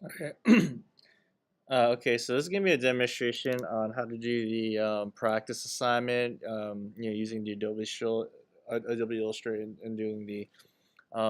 Okay. Okay, so this is gonna be a demonstration on how to do the practice assignment, using the Adobe Illustrator and doing the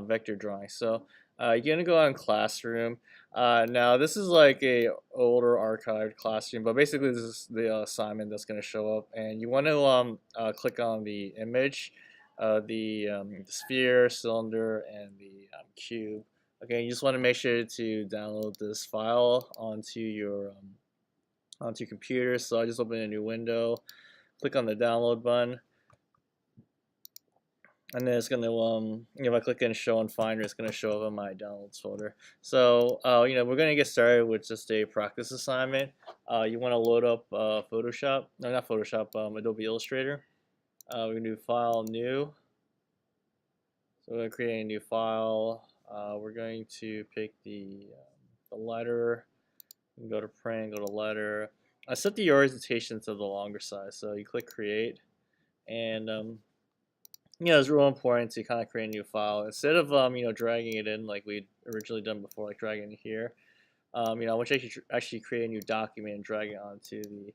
vector drawing. So you're gonna go on Classroom. Now this is like a older archived Classroom, but basically this is the assignment that's gonna show up, and you want to click on the image, the sphere, cylinder, and the cube. Okay, you just want to make sure to download this file onto your computer. So I just open a new window, click on the download button, and then it's gonna if I click in Show in Finder, it's gonna show up in my downloads folder. So we're gonna get started with just a practice assignment. You want to load up Photoshop, no, not Photoshop, Adobe Illustrator. We're gonna do File, New. So we're gonna create a new file. We're going to pick the letter. You can go to print, go to letter. I set the orientation to the longer size, so you click create, and it's real important to kind of create a new file instead of dragging it in like we'd originally done before, like dragging it here. I want you to actually create a new document and drag it onto the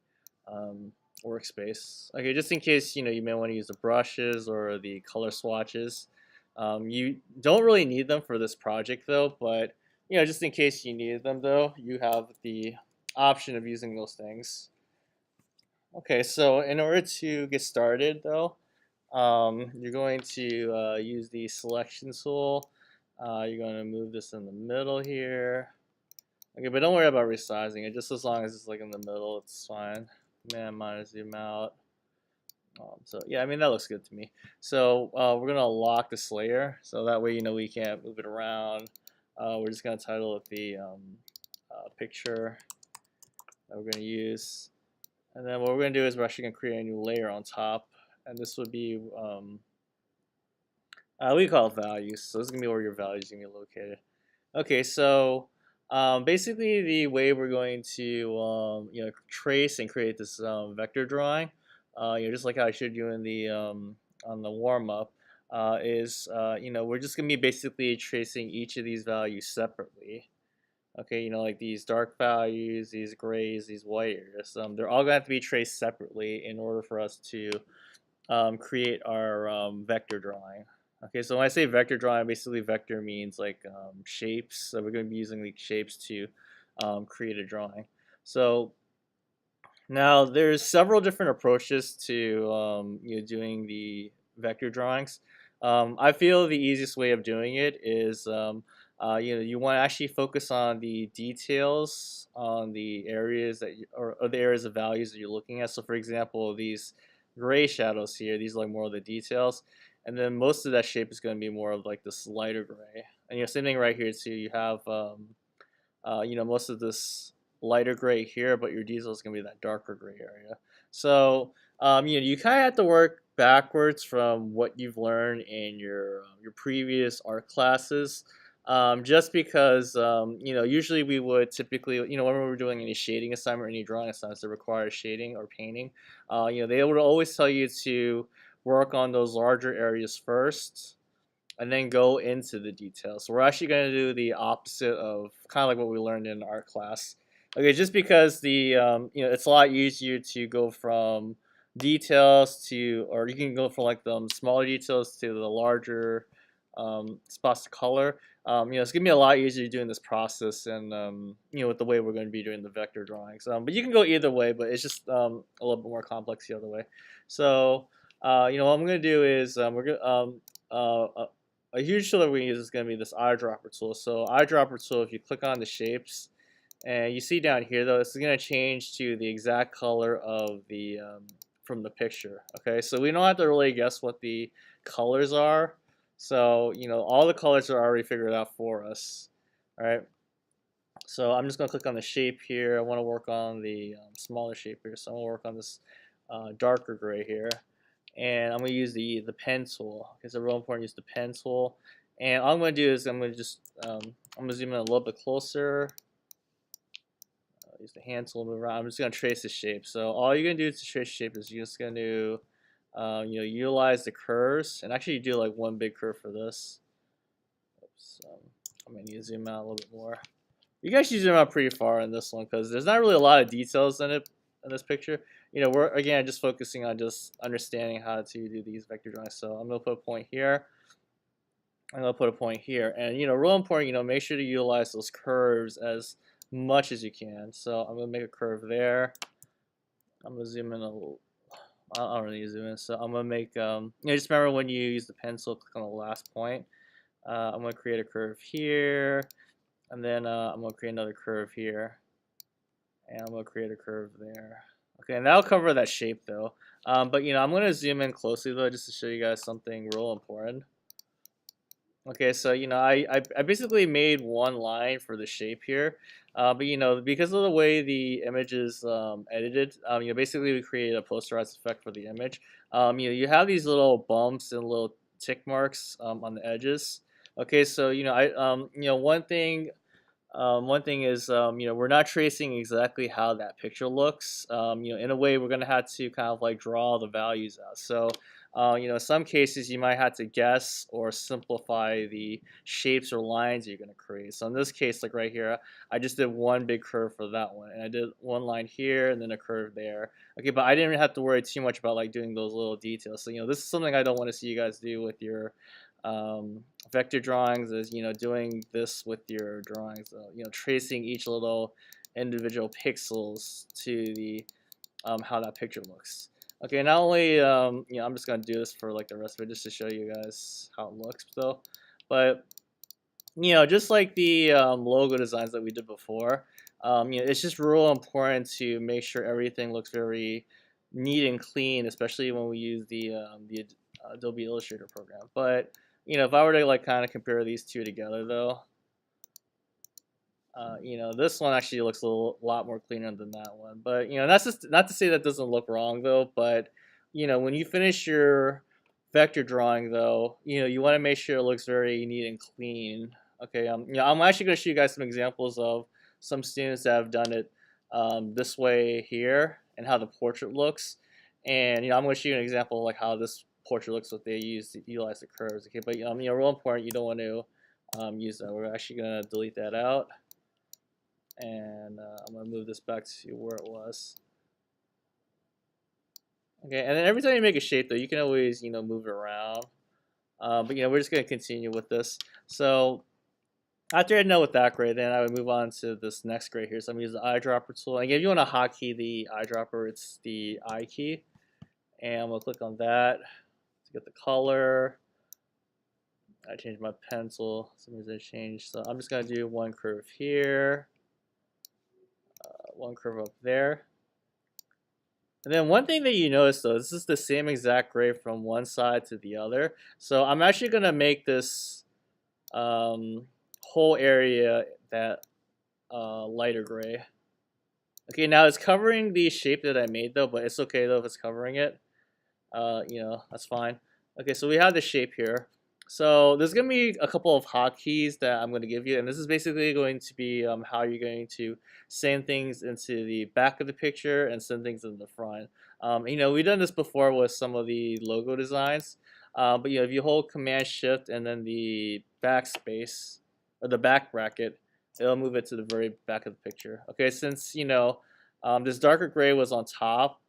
workspace. Okay, just in case you may want to use the brushes or the color swatches. You don't really need them for this project though, but just in case you needed them though, you have the option of using those things. Okay, so in order to get started though, you're going to use the selection tool. You're going to move this in the middle here. Okay, but don't worry about resizing it. Just as long as it's like in the middle, it's fine. Command minus zoom out. So yeah, I mean that looks good to me. So we're gonna lock this layer, so that way we can't move it around. We're just gonna title it the picture that we're gonna use, and then what we're gonna do is we're actually gonna create a new layer on top, and this would be we call it values. So this is gonna be where your values are gonna be located. Okay, so basically the way we're going to trace and create this vector drawing, just like how I showed you in the on the warm up, is we're just gonna be basically tracing each of these values separately. Okay, like these dark values, these grays, these white areas, they're all gonna have to be traced separately in order for us to create our vector drawing. Okay, so when I say vector drawing, basically vector means like shapes. So we're going to be using like shapes to create a drawing. So now there's several different approaches to doing the vector drawings. I feel the easiest way of doing it is you want to actually focus on the details on the areas or the areas of values that you're looking at. So for example, these gray shadows here, these are like more of the details, and then most of that shape is going to be more of like this lighter gray. And same thing right here too. You have most of this lighter gray here, but your diesel is going to be that darker gray area. So you kind of have to work backwards from what you've learned in your previous art classes. Just because usually we would typically when we were doing any shading assignment or any drawing assignments that require shading or painting, they would always tell you to work on those larger areas first and then go into the details. So we're actually going to do the opposite of kind of like what we learned in art class. Okay, just because the it's a lot easier to go from details to, or you can go from like the smaller details to the larger spots to color. It's gonna be a lot easier doing this process and with the way we're going to be doing the vector drawings. But you can go either way, but it's just a little bit more complex the other way. So what I'm gonna do is we're gonna a huge tool that we use is going to be this eyedropper tool. So eyedropper tool, if you click on the shapes, and you see down here though, this is going to change to the exact color of the from the picture. Okay, so we don't have to really guess what the colors are. So all the colors are already figured out for us. All right. So I'm just going to click on the shape here. I want to work on the smaller shape here. So I'm going to work on this darker gray here. And I'm going to use the pen tool. It's real important to use the pen tool. And all I'm going to do is I'm going to just I'm going to zoom in a little bit closer. Use the hand tool to move around. I'm just going to trace the shape. So all you're going to do to trace shape is you're just going to utilize the curves, and actually do like one big curve for this. Oops, I'm going to need to zoom out a little bit more. You guys should zoom out pretty far in this one because there's not really a lot of details in it in this picture. We're again just focusing on just understanding how to do these vector drawings. So I'm gonna put a point here. I'm gonna put a point here, and real important. Make sure to utilize those curves as much as you can. So I'm gonna make a curve there. I'm gonna zoom in a little. I don't really zoom in, so I'm gonna make just remember when you use the pencil, click on the last point. I'm gonna create a curve here, and then I'm gonna create another curve here, and I'm gonna create a curve there. Okay, and that'll cover that shape though. But I'm gonna zoom in closely though, just to show you guys something real important. Okay, so I basically made one line for the shape here, but because of the way the image is edited, basically we created a posterized effect for the image. You have these little bumps and little tick marks on the edges. Okay, so one thing is, we're not tracing exactly how that picture looks. In a way, we're gonna have to kind of like draw the values out. So, in some cases, you might have to guess or simplify the shapes or lines you're gonna create. So in this case, like right here, I just did one big curve for that one, and I did one line here and then a curve there. Okay, but I didn't have to worry too much about like doing those little details. So this is something I don't want to see you guys do with your vector drawings is doing this with your drawings, tracing each little individual pixels to the how that picture looks. Okay, not only I'm just gonna do this for like the rest of it just to show you guys how it looks though, but just like the logo designs that we did before, it's just real important to make sure everything looks very neat and clean, especially when we use the Adobe Illustrator program. But if I were to like kind of compare these two together though, this one actually looks a lot more cleaner than that one. But that's just not to say that doesn't look wrong though. But when you finish your vector drawing though, you want to make sure it looks very neat and clean. Okay, I'm actually going to show you guys some examples of some students that have done it this way here and how the portrait looks. And I'm going to show you an example of like how this portrait looks, what they use to utilize the curves. Okay, but real important, you don't want to use that. We're actually going to delete that out, and I'm going to move this back to where it was. Okay, and then every time you make a shape though, you can always move it around. But we're just going to continue with this. So after I know with that grade, then I would move on to this next grade here. So I'm going to use the eyedropper tool. And if you want to hotkey the eyedropper, it's the I key. And I'm going to click on that to get the color. I changed my pencil. Some reason it changed. So I'm just going to do one curve here. One curve up there. And then one thing that you notice though, this is the same exact grade from one side to the other. So I'm actually going to make this whole area that lighter gray. Okay, now it's covering the shape that I made though, but it's okay though if it's covering it. That's fine. Okay, so we have the shape here. So there's going to be a couple of hotkeys that I'm going to give you, and this is basically going to be how you're going to send things into the back of the picture and send things in the front. We've done this before with some of the logo designs, but if you hold Command Shift and then the backspace or the back bracket, it'll move it to the very back of the picture. Okay, since this darker gray was on top,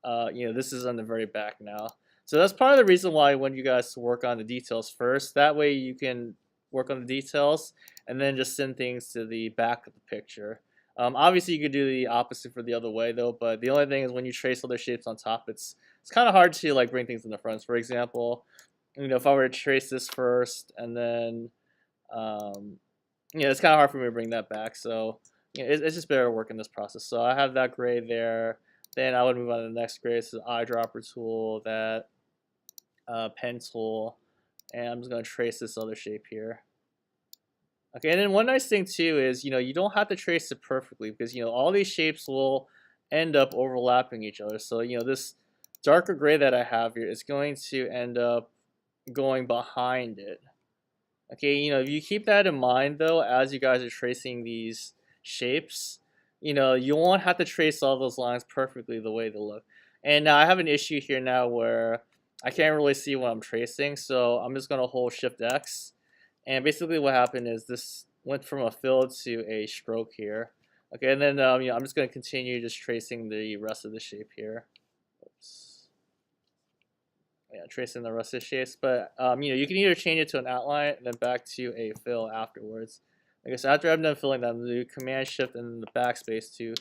this is on the very back now. So that's part of the reason why I want you guys to work on the details first. That way you can work on the details and then just send things to the back of the picture. Obviously you could do the opposite for the other way though, but the only thing is when you trace other shapes on top, it's kind of hard to like bring things in the front. For example, if I were to trace this first and then it's kind of hard for me to bring that back. So it's just better to work in this process. So I have that gray there. Then I would move on to the next grade. So the eyedropper tool, that pen tool, and I'm just going to trace this other shape here. Okay, and then one nice thing too is you don't have to trace it perfectly because all these shapes will end up overlapping each other. So this darker gray that I have here is going to end up going behind it. Okay, if you keep that in mind though, as you guys are tracing these shapes, you won't have to trace all those lines perfectly the way they look. And now I have an issue here now where I can't really see what I'm tracing, so I'm just gonna hold Shift X. And basically what happened is this went from a fill to a stroke here. Okay, and then I'm just going to continue just tracing the rest of the shape here. Oops. Yeah, tracing the rest of the shapes, but you can either change it to an outline and then back to a fill afterwards. Okay, so after I'm done filling that, I'm going to do Command Shift and the backspace to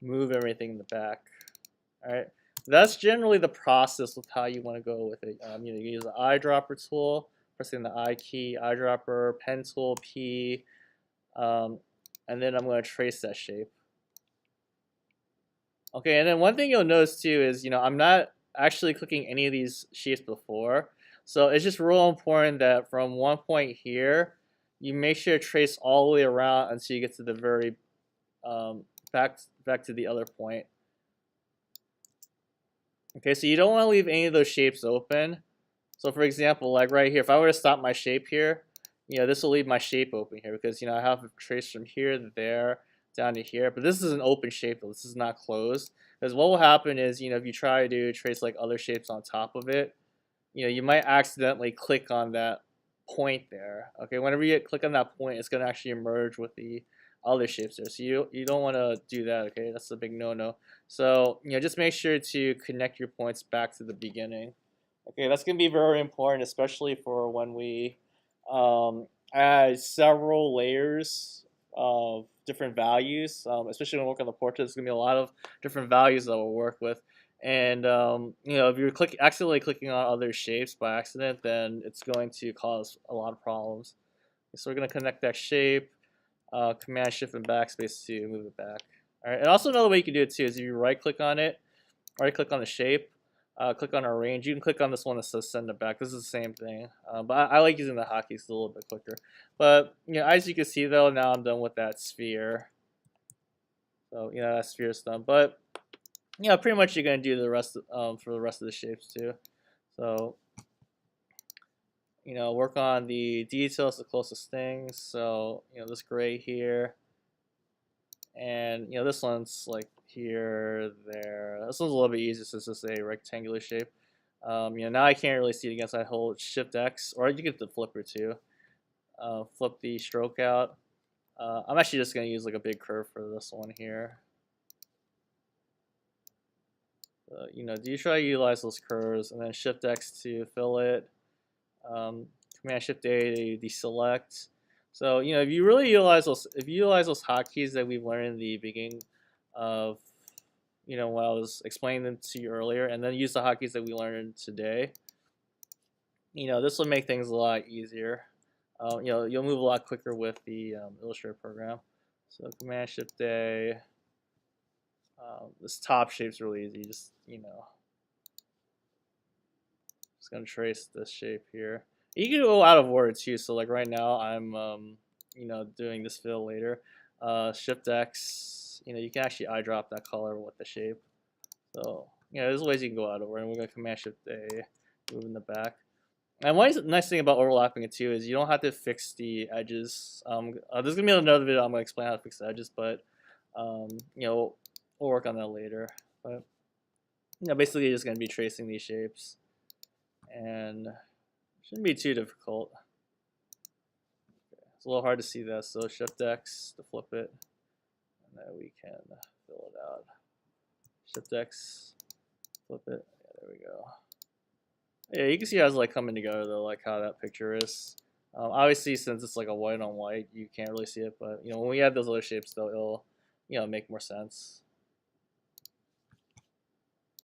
move everything in the back. All right, that's generally the process of how you want to go with it. You can use the eyedropper tool, pressing the I key, eyedropper, pen tool, P, and then I'm going to trace that shape. Okay, and then one thing you'll notice too is, I'm not actually clicking any of these shapes before. So it's just real important that from one point here, you make sure to trace all the way around until you get to the very back to the other point. Okay, so you don't want to leave any of those shapes open. So for example, like right here, if I were to stop my shape here, this will leave my shape open here because, I have a trace from here to there, down to here. But this is an open shape though, this is not closed. Because what will happen is, if you try to trace like other shapes on top of it, you might accidentally click on that point there. Okay, whenever you click on that point, it's going to actually merge with the other shapes there. So you don't want to do that. Okay, that's a big no-no. So just make sure to connect your points back to the beginning. Okay, that's going to be very important, especially for when we add several layers of different values, especially when we work on the portrait. There's going to be a lot of different values that we'll work with. And if you're accidentally clicking on other shapes by accident, then it's going to cause a lot of problems. So we're going to connect that shape, Command Shift and backspace to move it back. All right, and also another way you can do it too is if you right click on it, right click on the shape, click on arrange. You can click on this one that says send it back. This is the same thing, but I like using the hotkeys, it's a little bit quicker. But as you can see though, now I'm done with that sphere. So that sphere is done. But pretty much you're gonna do the rest for the rest of the shapes too. So work on the details, the closest things. So this gray here, and this one's like here, there. This one's a little bit easier since it's a rectangular shape. Now I can't really see it against. I hold Shift X, or you get the flipper too. Flip the stroke out. I'm actually just gonna use like a big curve for this one here. Do you try to utilize those curves, and then Shift X to fill it. Command Shift A to deselect. So if you really utilize those, hotkeys that we've learned in the beginning of when I was explaining them to you earlier, and then use the hotkeys that we learned today, this will make things a lot easier. You'll move a lot quicker with the Illustrator program. So Command Shift A. This top shape's really easy. Just just gonna trace this shape here. You can go out of order too. So like right now, I'm doing this fill later. Shift X. You can actually eyedrop that color with the shape. So there's ways you can go out of order. And we're gonna Command Shift A, move in the back. And one nice thing about overlapping it too is you don't have to fix the edges. There's gonna be another video I'm gonna explain how to fix the edges, but we'll work on that later. But basically you're just gonna be tracing these shapes, and it shouldn't be too difficult. Okay. It's a little hard to see that, so Shift X to flip it, and then we can fill it out. Shift X, flip it. Yeah, there we go. Yeah, you can see how it's like coming together though, like how that picture is. Obviously, since it's like a white on white, you can't really see it, but when we add those other shapes though, it'll make more sense.